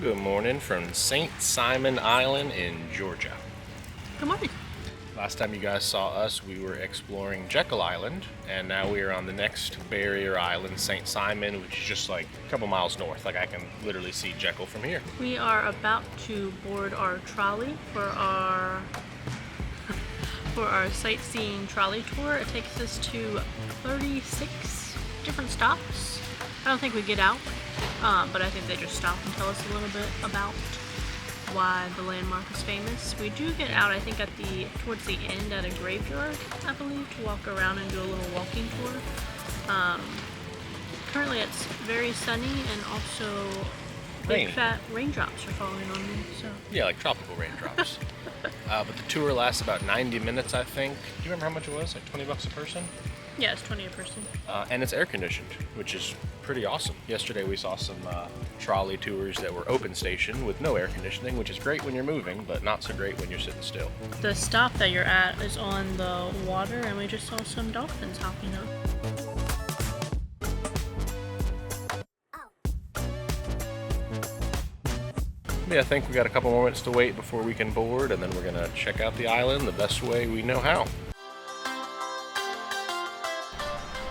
Good morning from St. Simon Island in Georgia. Good morning. Last time you guys saw us, we were exploring Jekyll Island, and now we are on the next barrier island, St. Simon, which is just like a couple miles north. Like I can literally see Jekyll from here. We are about to board our trolley for our sightseeing trolley tour. It takes us to 36 different stops. I don't think we get out, but I think they just stop and tell us a little bit about why the landmark is famous. We do get out, I think, towards the end at a graveyard, I believe, to walk around and do a little walking tour. Currently it's very sunny and also big fat raindrops are falling on me. So yeah, like tropical raindrops. But the tour lasts about 90 minutes, I think. Do you remember how much it was? Like 20 bucks a person? yeah, it's 20 a person. And it's air conditioned, which is pretty awesome. Yesterday we saw some trolley tours that were open station with no air conditioning, which is great when you're moving, but not so great when you're sitting still. The stop that you're at is on the water, and we just saw some dolphins hopping up. Yeah, I think we got a couple more minutes to wait before we can board, and then we're gonna check out the island the best way we know how.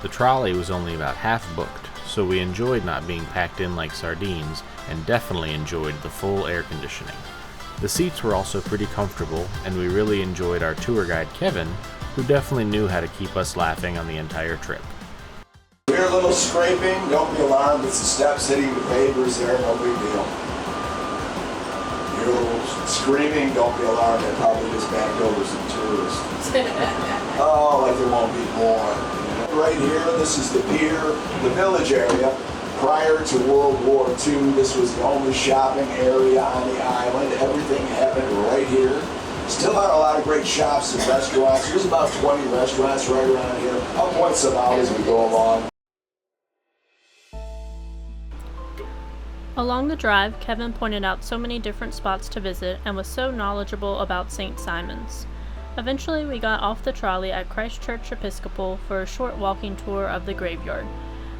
The trolley was only about half booked, so we enjoyed not being packed in like sardines and definitely enjoyed the full air conditioning. The seats were also pretty comfortable, and we really enjoyed our tour guide Kevin, who definitely knew how to keep us laughing on the entire trip. We hear a little scraping, don't be alarmed, it's the steps hitting the pavers there, no big deal. You hear a little screaming, don't be alarmed, that probably just backed over some tourists. Oh, like there won't be more. Right here, this is the pier, the village area. Prior to World War II, this was the only shopping area on the island. Everything happened right here. Still not a lot of great shops and restaurants. There's about 20 restaurants right around here. I'll point some out as we go along. Along the drive, Kevin pointed out so many different spots to visit and was so knowledgeable about St. Simon's. Eventually, we got off the trolley at Christ Church Episcopal for a short walking tour of the graveyard.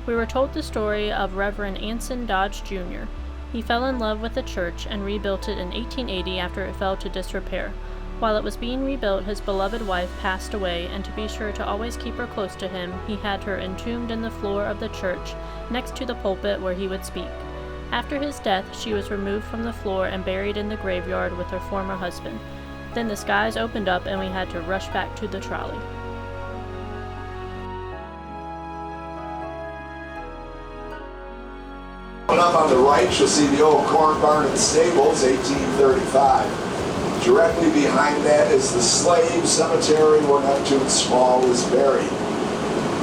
We were told the story of Reverend Anson Dodge Jr. He fell in love with the church and rebuilt it in 1880 after it fell to disrepair. While it was being rebuilt, his beloved wife passed away, and to be sure to always keep her close to him, he had her entombed in the floor of the church, next to the pulpit where he would speak. After his death, she was removed from the floor and buried in the graveyard with her former husband. Then the skies opened up and we had to rush back to the trolley. Up on the right, you'll see the old corn barn and stables, 1835. Directly behind that is the slave cemetery where Neptune Small was buried.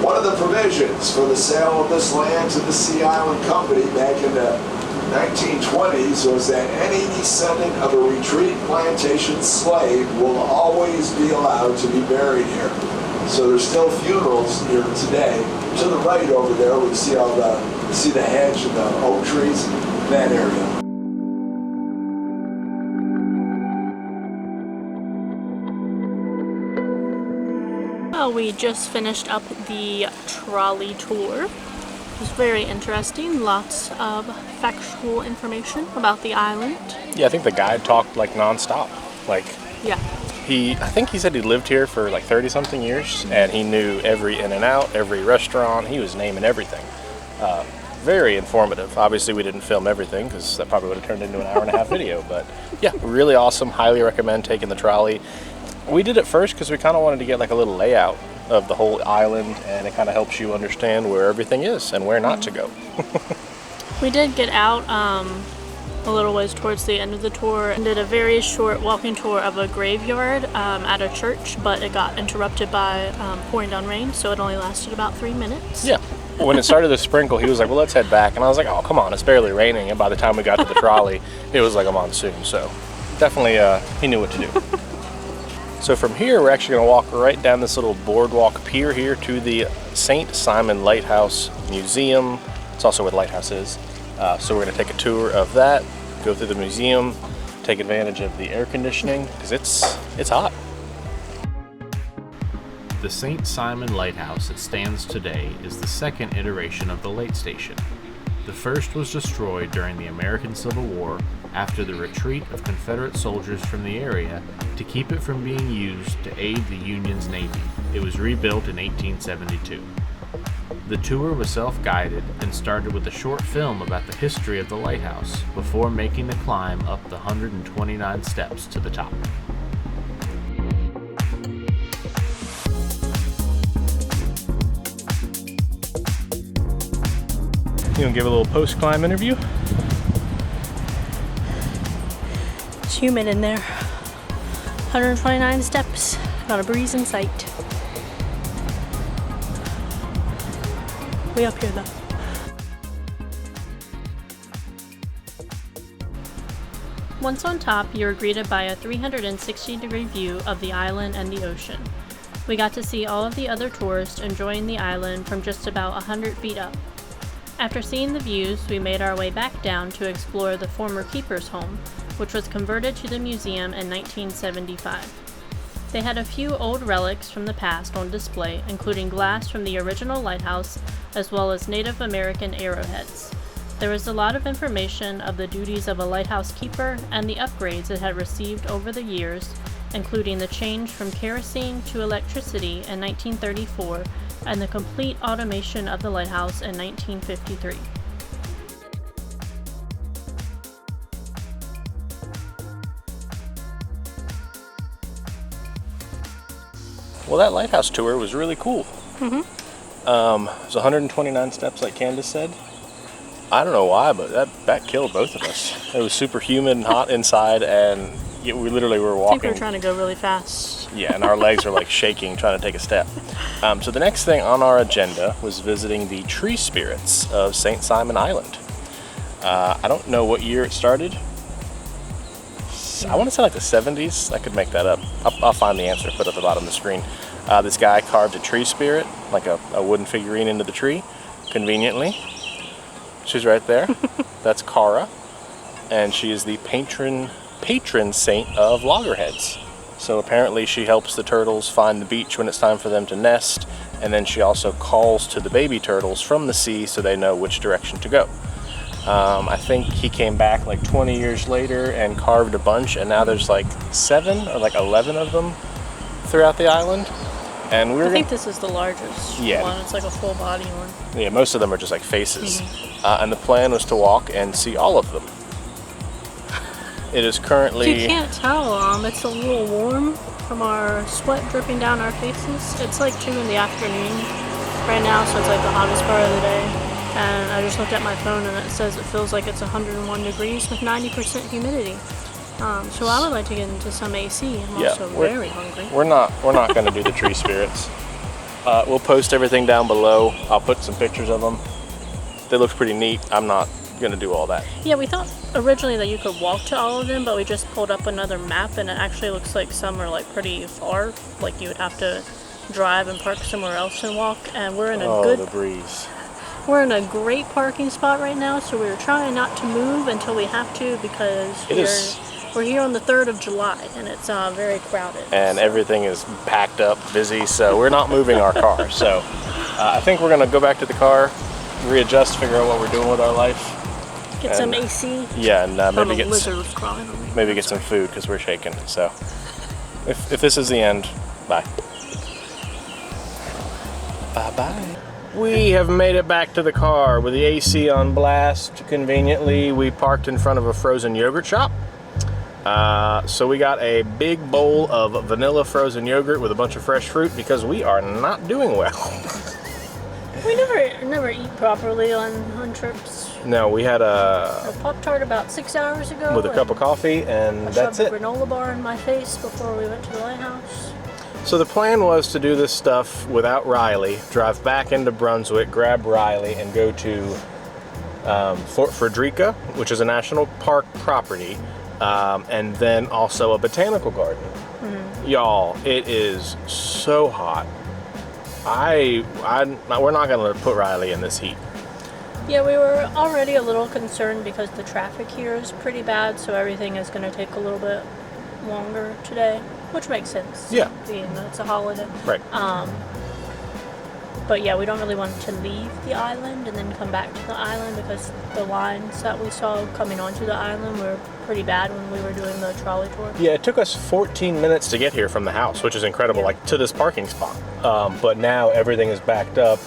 One of the provisions for the sale of this land to the Sea Island Company back in the 1920s was that any descendant of a retreat plantation slave will always be allowed to be buried here. So there's still funerals here today. To the right over there, we see the hedge and the oak trees in that area. Well, we just finished up the trolley tour. It was very interesting. Lots of factual information about the island. Yeah, I think the guide talked like nonstop. Yeah. I think he said he lived here for like 30-something years, and he knew every in and out, every restaurant. He was naming everything. Very informative. Obviously, we didn't film everything because that probably would have turned into an hour-and-a-half video. But yeah, really awesome. Highly recommend taking the trolley. We did it first because we kind of wanted to get like a little layout of the whole island, and it kind of helps you understand where everything is and where not to go. We did get out a little ways towards the end of the tour and did a very short walking tour of a graveyard at a church, but it got interrupted by pouring down rain, so it only lasted about 3 minutes. Yeah. When it started to sprinkle, he was like, well, let's head back. And I was like, oh, come on, it's barely raining. And by the time we got to the trolley, it was like a monsoon. So definitely he knew what to do. So from here, we're actually going to walk right down this little boardwalk pier here to the St. Simon Lighthouse Museum. It's also where the lighthouse is. So we're going to take a tour of that, go through the museum, take advantage of the air conditioning, because it's hot. The St. Simon Lighthouse that stands today is the second iteration of the light station. The first was destroyed during the American Civil War after the retreat of Confederate soldiers from the area to keep it from being used to aid the Union's Navy. It was rebuilt in 1872. The tour was self-guided and started with a short film about the history of the lighthouse before making the climb up the 129 steps to the top. You gonna give a little post-climb interview? It's humid in there. 129 steps, not a breeze in sight. Way up here though. Once on top, you are greeted by a 360-degree view of the island and the ocean. We got to see all of the other tourists enjoying the island from just about 100 feet up. After seeing the views, we made our way back down to explore the former keeper's home, which was converted to the museum in 1975. They had a few old relics from the past on display, including glass from the original lighthouse, as well as Native American arrowheads. There was a lot of information of the duties of a lighthouse keeper and the upgrades it had received over the years, including the change from kerosene to electricity in 1934 and the complete automation of the lighthouse in 1953. Well, that lighthouse tour was really cool. Mm-hmm. It was 129 steps, like Candace said. I don't know why, but that killed both of us. It was super humid and hot inside, and we literally were walking. I think we were trying to go really fast. Yeah, and our legs were like shaking trying to take a step. So the next thing on our agenda was visiting the tree spirits of St. Simon Island. I don't know what year it started. I want to say like the 70s. I could make that up. I'll find the answer, put it at the bottom of the screen. This guy carved a tree spirit, like a wooden figurine into the tree, conveniently. She's right there. That's Cara, and she is the patron saint of loggerheads. So apparently she helps the turtles find the beach when it's time for them to nest, and then she also calls to the baby turtles from the sea so they know which direction to go. I think he came back like 20 years later and carved a bunch, and now there's like 7 or like 11 of them throughout the island. And I think this is the largest one. It's like a full body one. Yeah, most of them are just like faces. And the plan was to walk and see all of them. It is currently... You can't tell. It's a little warm from our sweat dripping down our faces. It's like 2 in the afternoon right now, so it's like the hottest part of the day. And I just looked at my phone and it says it feels like it's 101 degrees with 90% humidity. So I would like to get into some AC. I'm also very hungry. We're not going to do the tree spirits. We'll post everything down below. I'll put some pictures of them. They look pretty neat. I'm not going to do all that. Yeah, we thought originally that you could walk to all of them, but we just pulled up another map and it actually looks like some are like pretty far. Like you would have to drive and park somewhere else and walk. And we're in a the breeze. We're in a great parking spot right now, so we're trying not to move until we have to because we're here on the 3rd of July and it's very crowded. And everything is packed up, busy, so we're not moving our car. So I think we're going to go back to the car, readjust, figure out what we're doing with our life. Get some AC. Yeah, and maybe get lizard was crawling on me. Maybe get some food because we're shaking. So if this is the end, bye. Bye-bye. We have made it back to the car with the AC on blast. Conveniently, we parked in front of a frozen yogurt shop. So we got a big bowl of vanilla frozen yogurt with a bunch of fresh fruit because we are not doing well. We never eat properly on trips. No, we had a Pop-Tart about 6 hours ago. With a cup of coffee, and that's it. I shoved a granola bar in my face before we went to the lighthouse. So the plan was to do this stuff without Riley, drive back into Brunswick, grab Riley, and go to Fort Frederica, which is a national park property, and then also a botanical garden. Mm-hmm. Y'all, it is so hot. We're not going to put Riley in this heat. Yeah, we were already a little concerned because the traffic here is pretty bad, so everything is going to take a little bit longer today, which makes sense. Yeah. Being that it's a holiday. Right. But yeah, we don't really want to leave the island and then come back to the island because the lines that we saw coming onto the island were pretty bad when we were doing the trolley tour. Yeah, it took us 14 minutes to get here from the house, which is incredible, Yeah. like to this parking spot. But now everything is backed up.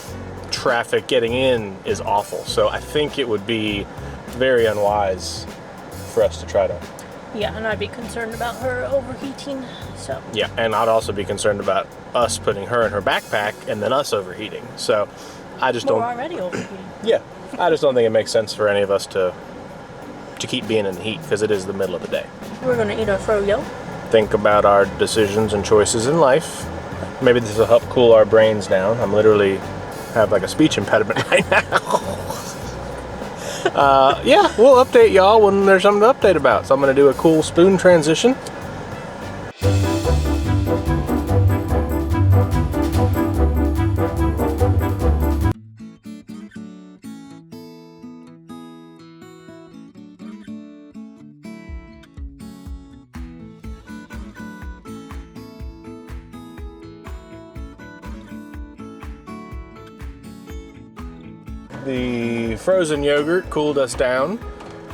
Traffic getting in is awful. So I think it would be very unwise for us to try to... Yeah, and I'd be concerned about her overheating, so. Yeah, and I'd also be concerned about us putting her in her backpack and then us overheating. So I just We're don't... already overheating. Yeah, I just don't think it makes sense for any of us to keep being in the heat because it is the middle of the day. We're gonna eat our froyo. Think about our decisions and choices in life. Maybe this will help cool our brains down. I'm literally have like a speech impediment right now. Yeah, we'll update y'all when there's something to update about. So I'm gonna do a cool spoon transition. The frozen yogurt cooled us down.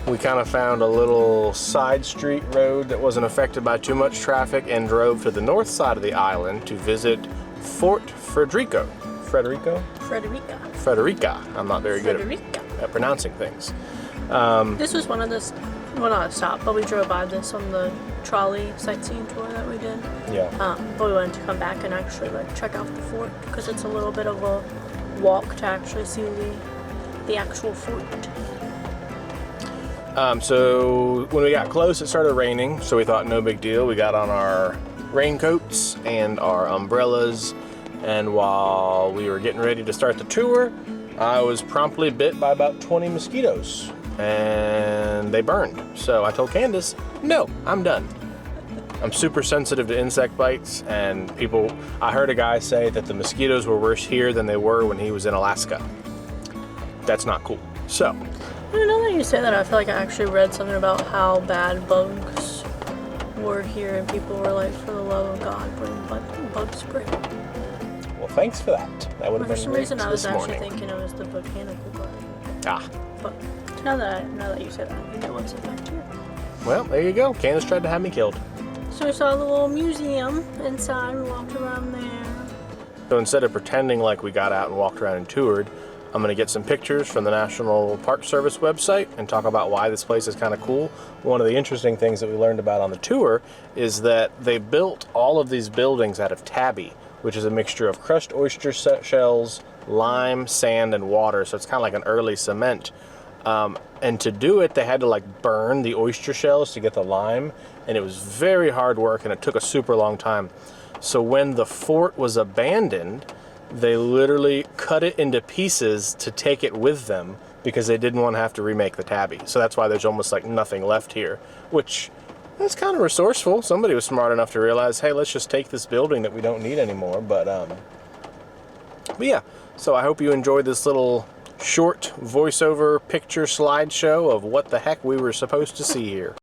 We kind of found a little side street road that wasn't affected by too much traffic and drove to the north side of the island to visit Fort Frederica. Frederica. I'm not very good at pronouncing things. This was one of the, well, not a stop, but we drove by this on the trolley sightseeing tour that we did. Yeah. But we wanted to come back and actually like check out the fort because it's a little bit of a walk to actually see the actual fort. So when we got close, it started raining, so we thought no big deal. We got on our raincoats and our umbrellas, and while we were getting ready to start the tour, I was promptly bit by about 20 mosquitoes, and they burned. So I told Candace, no, I'm done. I'm super sensitive to insect bites, and I heard a guy say that the mosquitoes were worse here than they were when he was in Alaska. That's not cool. So, I don't know that you say that. I feel like I actually read something about how bad bugs were here, and people were like, for the love of God, bring bug spray. well, thanks for that. That would have For been some great reason, I was this actually morning. thinking it was the botanical garden. Ah, But now that you said that, I think it was in fact here. well, there you go. Candace tried to have me killed. So we saw the little museum inside. We walked around there. So instead of pretending like we got out and walked around and toured, I'm going to get some pictures from the National Park Service website and talk about why this place is kind of cool. One of the interesting things that we learned about on the tour is that they built all of these buildings out of tabby, which is a mixture of crushed oyster shells, lime, sand, and water. So it's kind of like an early cement. And to do it, they had to like burn the oyster shells to get the lime, and it was very hard work, and it took a super long time. So when the fort was abandoned, they literally cut it into pieces to take it with them because they didn't want to have to remake the tabby. So that's why there's almost like nothing left here, which is kind of resourceful. Somebody was smart enough to realize, hey, let's just take this building that we don't need anymore. But yeah, so I hope you enjoyed this little short voiceover picture slideshow of what the heck we were supposed to see here.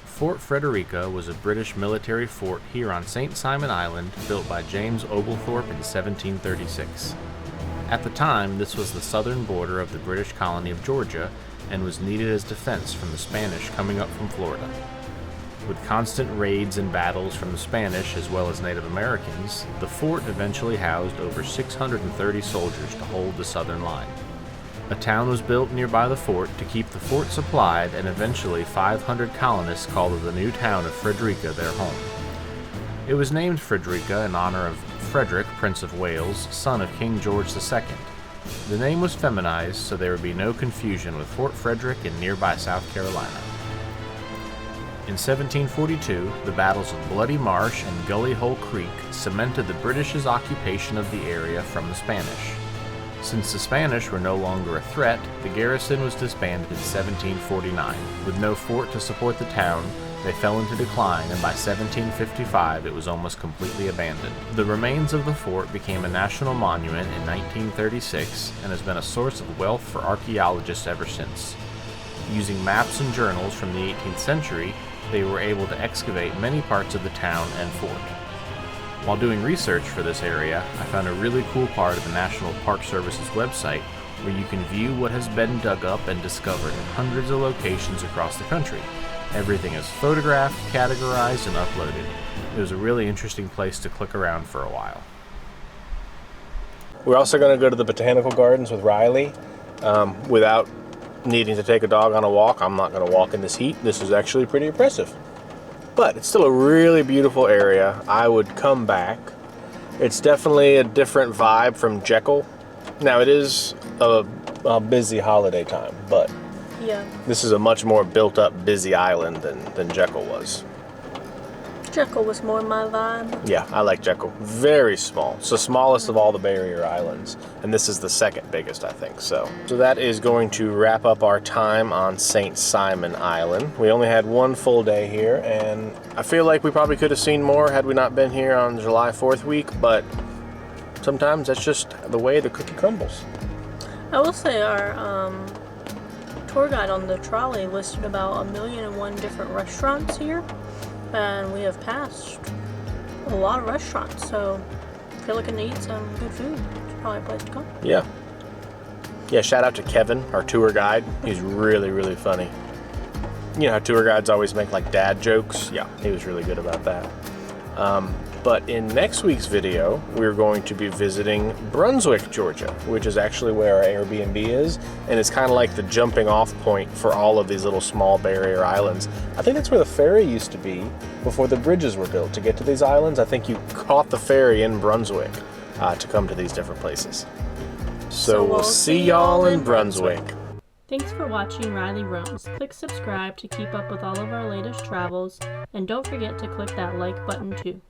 Fort Frederica was a British military fort here on St. Simon Island, built by James Oglethorpe in 1736. At the time, this was the southern border of the British colony of Georgia and was needed as defense from the Spanish coming up from Florida. With constant raids and battles from the Spanish as well as Native Americans, the fort eventually housed over 630 soldiers to hold the southern line. A town was built nearby the fort to keep the fort supplied, and eventually 500 colonists called the new town of Frederica their home. It was named Frederica in honor of Frederick, Prince of Wales, son of King George II. The name was feminized so there would be no confusion with Fort Frederick in nearby South Carolina. In 1742, the battles of Bloody Marsh and Gully Hole Creek cemented the British's occupation of the area from the Spanish. Since the Spanish were no longer a threat, the garrison was disbanded in 1749. With no fort to support the town, they fell into decline, and by 1755 it was almost completely abandoned. The remains of the fort became a national monument in 1936 and has been a source of wealth for archaeologists ever since. Using maps and journals from the 18th century, they were able to excavate many parts of the town and fort. While doing research for this area, I found a really cool part of the National Park Service's website where you can view what has been dug up and discovered in hundreds of locations across the country. Everything is photographed, categorized, and uploaded. It was a really interesting place to click around for a while. We're also going to go to the Botanical Gardens with Riley without needing to take a dog on a walk. I'm not going to walk in this heat. This is actually pretty impressive. But it's still a really beautiful area. I would come back. It's definitely a different vibe from Jekyll. Now, it is a busy holiday time, but Yeah. this is a much more built-up, busy island than Jekyll was. Jekyll was more my vibe. Yeah, I like Jekyll. Very small. It's the smallest of all the barrier islands, and this is the second biggest, I think. So that is going to wrap up our time on St. Simon Island. We only had one full day here, and I feel like we probably could have seen more had we not been here on July 4th week, but sometimes that's just the way the cookie crumbles. I will say our tour guide on the trolley listed about 1,000,001 different restaurants here, and we have passed a lot of restaurants, so if you're looking to eat some good food, it's probably a place to go. Yeah, shout out to Kevin, our tour guide. He's really, really funny. You know how tour guides always make like dad jokes? Yeah, he was really good about that. But in next week's video, we're going to be visiting Brunswick, Georgia, which is actually where our Airbnb is, and it's kind of like the jumping off point for all of these little small barrier islands. I think that's where the ferry used to be before the bridges were built to get to these islands. I think you caught the ferry in Brunswick to come to these different places. So we'll see y'all in Brunswick. Thanks for watching Riley Roams. Click subscribe to keep up with all of our latest travels, and don't forget to click that like button too.